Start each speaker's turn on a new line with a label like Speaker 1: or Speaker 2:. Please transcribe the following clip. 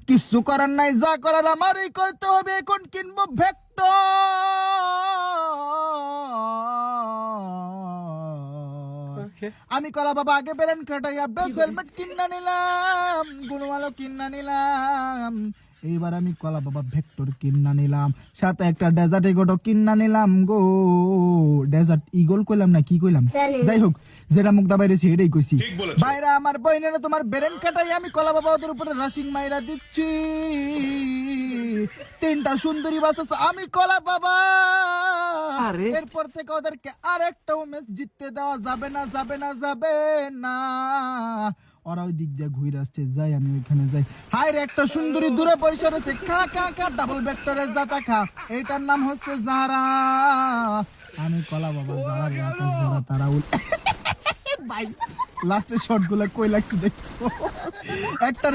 Speaker 1: কিছু করার নাই, যা করার আমারই করতে হবে। এখন কিনবো ভেক্টর। আমি কলা বাবা আগে বেরেন কাটাইয়া বেস হেলমেট কিনা নিলাম, গুণমালো কিনা নিলাম। এইবার আমি কলা বাবা ভেক্টর কিনা নিলাম, সাথে একটা ডেজার্ট ইগোটো কিনা নিলাম গো। ডেজার্ট ইগল কইলাম না কি কইলাম, যাই হোক যেটা মুখ দাবাই রেছি এটাই কইছি। বাইরা আমার বইনেরা তোমার বেরেন কাটাই আমি কলা বাবা ওদের উপরে রাশিং মাইরা দিচ্ছি। তিনটা সুন্দরী বাস আছে, আমি কলা বাবা। এরপর থেকে ওদেরকে আরেকটাও ম্যাচ জিততে দেওয়া যাবে না, যাবে না, যাবে না। ওরা ওই দিক দিয়ে ঘুরে আসছে, যাই আমি ওইখানে যাই। হাই রে, একটা সুন্দরী দূরে বসে রয়েছে, খা খা খা, ডাবল ভেক্টরের জাতা খা। এইটার নাম হচ্ছে জারা। আমি কলা বাবা জারা আকাশ ভরা তারা ভাই লাস্টের শট গুলা কই লাগছে দেখছো? একটা